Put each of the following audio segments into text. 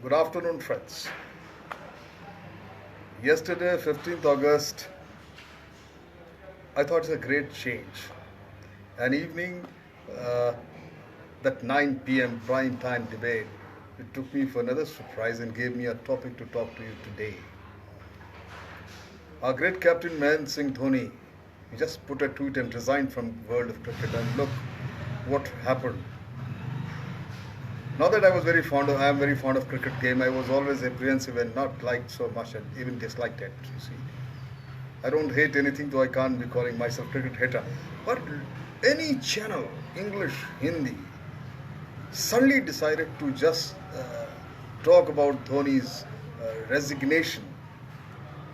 Good afternoon, friends. Yesterday, 15th August, I thought it's a great change. An evening, uh, that 9 p.m. prime time debate, it took me for another surprise and gave me a topic to talk to you today. Our great captain Mahendra Singh Dhoni, he just put a tweet and resigned from world of cricket, and look what happened. Not that I am very fond of cricket game. I was always apprehensive and not liked so much, and even disliked it. You see, I don't hate anything, though I can't be calling myself cricket hater. But any channel, English, Hindi, suddenly decided to just talk about Dhoni's resignation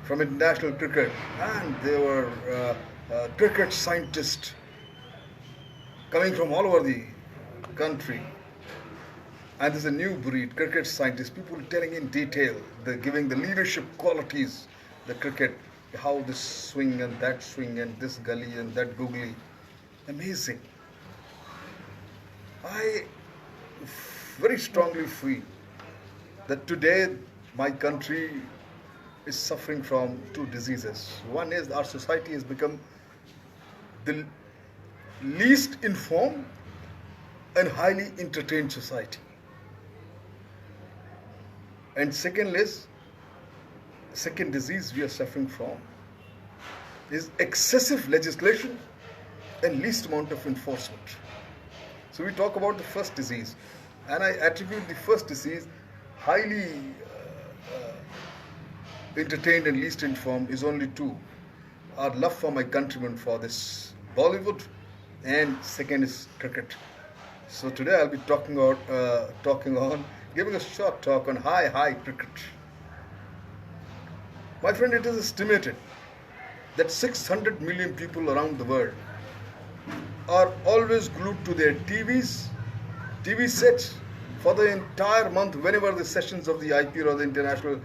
from international cricket, and there were cricket scientists coming from all over the country. And there's a new breed, cricket scientists, people telling in detail, giving the leadership qualities, the cricket, how this swing and this gully and that googly. Amazing. I very strongly feel that today my country is suffering from two diseases. One is our society has become the least informed and highly entertained society. And second disease we are suffering from is excessive legislation and least amount of enforcement. So we talk about the first disease, and I attribute the first disease, highly entertained and least informed, is only two: our love for my countrymen, for this Bollywood, and second is cricket. So today I'll be talking on, giving a short talk on high cricket. My friend, it is estimated that 600 million people around the world are always glued to their TV sets for the entire month whenever the sessions of the IPL or the international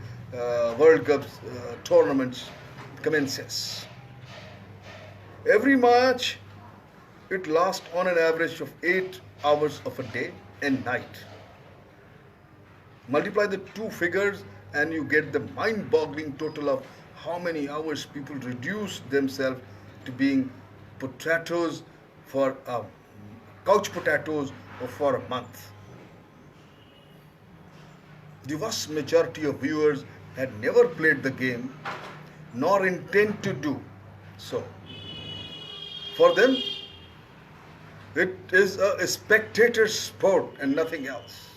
World Cups tournaments commences. Every match, it lasts on an average of 8 hours of a day and night. Multiply the two figures and you get the mind-boggling total of how many hours people reduce themselves to being potatoes for couch potatoes or for a month. The vast majority of viewers had never played the game nor intend to do so. For them, it is a spectator sport and nothing else.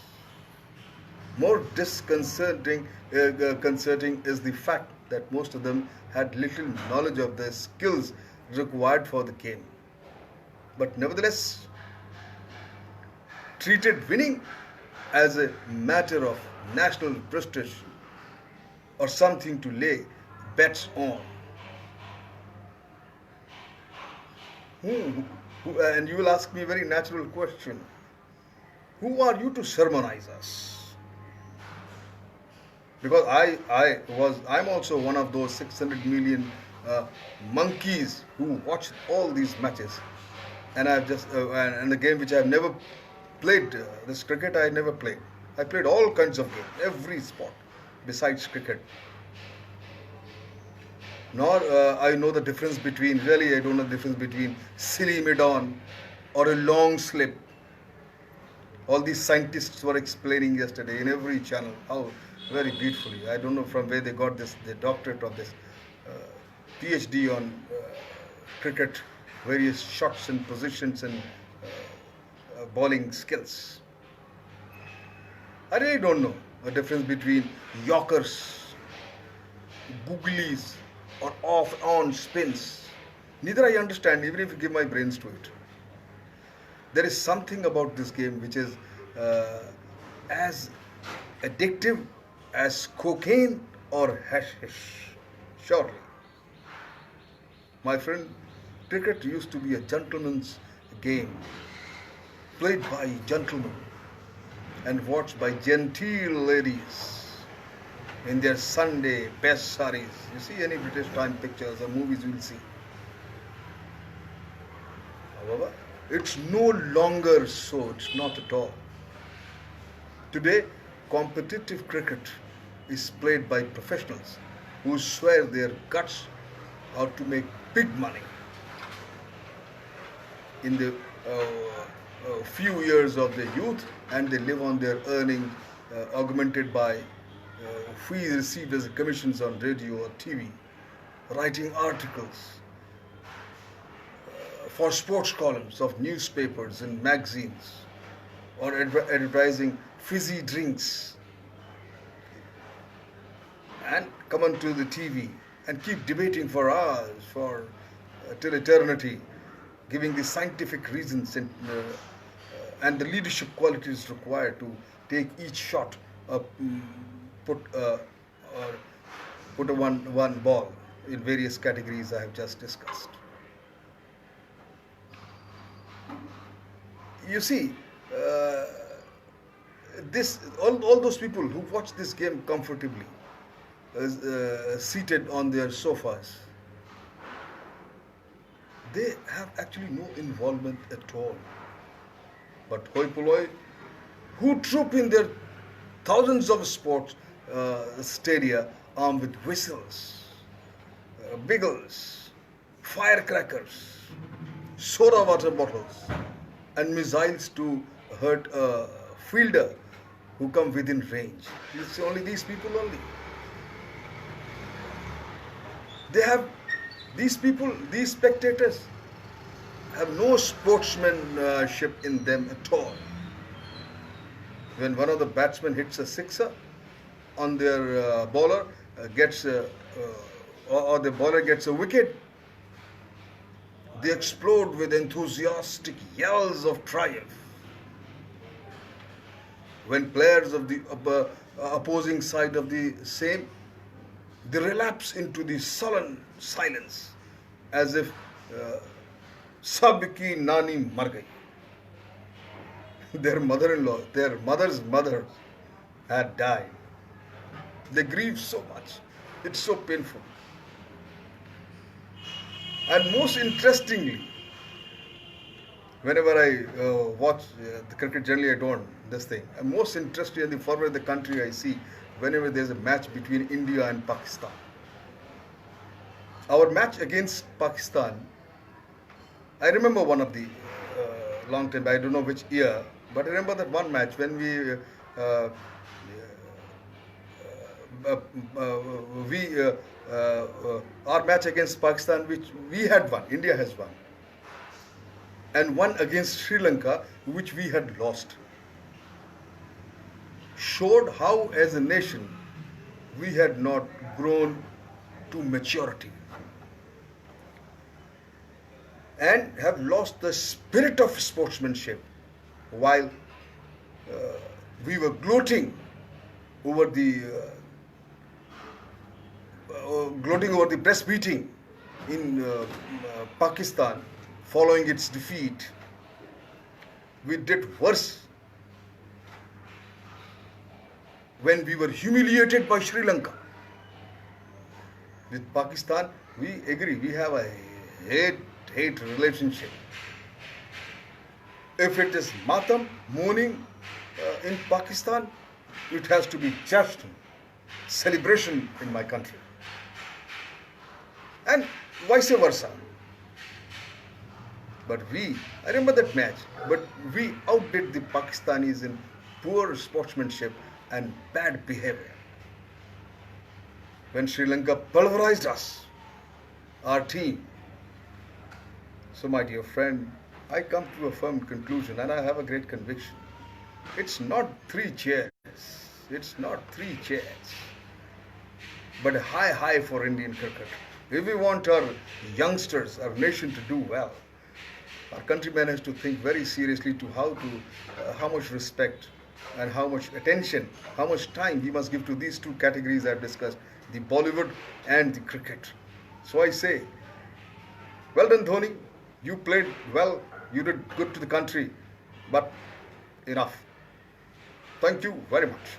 More disconcerting is the fact that most of them had little knowledge of the skills required for the game, but nevertheless treated winning as a matter of national prestige or something to lay bets on. And you will ask me a very natural question: who are you to sermonize us? Because I'm also one of those 600 million monkeys who watch all these matches, and and the game which I've never played, this cricket I never played. I played all kinds of games, every sport besides cricket. Nor I know the difference between, really I don't know the difference between silly mid-on or a long slip. All these scientists were explaining yesterday in every channel how very beautifully. I don't know from where they got this, the doctorate of this PhD on cricket, various shots and positions and bowling skills. I really don't know the difference between Yorkers, googlies, or off-on spins. Neither I understand, even if you give my brains to it. There is something about this game which is as addictive as cocaine or hashish. Surely. My friend, cricket used to be a gentleman's game, played by gentlemen and watched by genteel ladies in their Sunday best saris. You see any British time pictures or movies, you will see. However, it's no longer so. It's not at all. Today, competitive cricket is played by professionals who swear their guts out to make big money in the few years of their youth, and they live on their earnings augmented by fees received as commissions on radio or TV, writing articles for sports columns of newspapers and magazines, or advertising fizzy drinks, and come onto the TV and keep debating for hours, for till eternity, giving the scientific reasons and the leadership qualities required to take each shot, put a one ball in various categories I have just discussed. You see, all those people who watch this game comfortably, seated on their sofas, they have actually no involvement at all. But hoi polloi, who troop in their thousands of sports stadia armed with whistles, bigles, firecrackers, soda water bottles, and missiles to hurt a fielder who come within range. It's only these people only. They have, these people, these spectators have no sportsmanship in them at all. When one of the batsmen hits a sixer on their bowler, or the bowler gets a wicket, they explode with enthusiastic yells of triumph. When players of the opposing side of the same, they relapse into the sullen silence as if sab ki nani mar gayi. Their mother-in-law, their mother's mother had died. They grieve so much. It's so painful. And most interestingly, whenever I watch the cricket, generally I don't this thing. And most interesting in the forward of the country I see whenever there's a match between India and Pakistan. Our match against Pakistan, I remember one of the long time, I don't know which year, but I remember that one match when our match against Pakistan, which we had won, India has won, and one against Sri Lanka, which we had lost, showed how as a nation we had not grown to maturity and have lost the spirit of sportsmanship, while we were gloating over the breast beating in Pakistan following its defeat. We did worse when we were humiliated by Sri Lanka. With Pakistan, we agree, we have a hate relationship. If it is matam, mourning in Pakistan, it has to be just celebration in my country. And vice versa. But I remember that match, but we outdid the Pakistanis in poor sportsmanship and bad behavior. When Sri Lanka pulverized us, our team. So my dear friend, I come to a firm conclusion, and I have a great conviction. It's not 3 chairs. It's not 3 chairs. But a high for Indian cricket. If we want our youngsters, our nation to do well, our countrymen has to think very seriously to how much respect and how much attention, how much time we must give to these 2 categories I've discussed, the Bollywood and the cricket. So I say, well done Dhoni, you played well, you did good to the country, but enough. Thank you very much.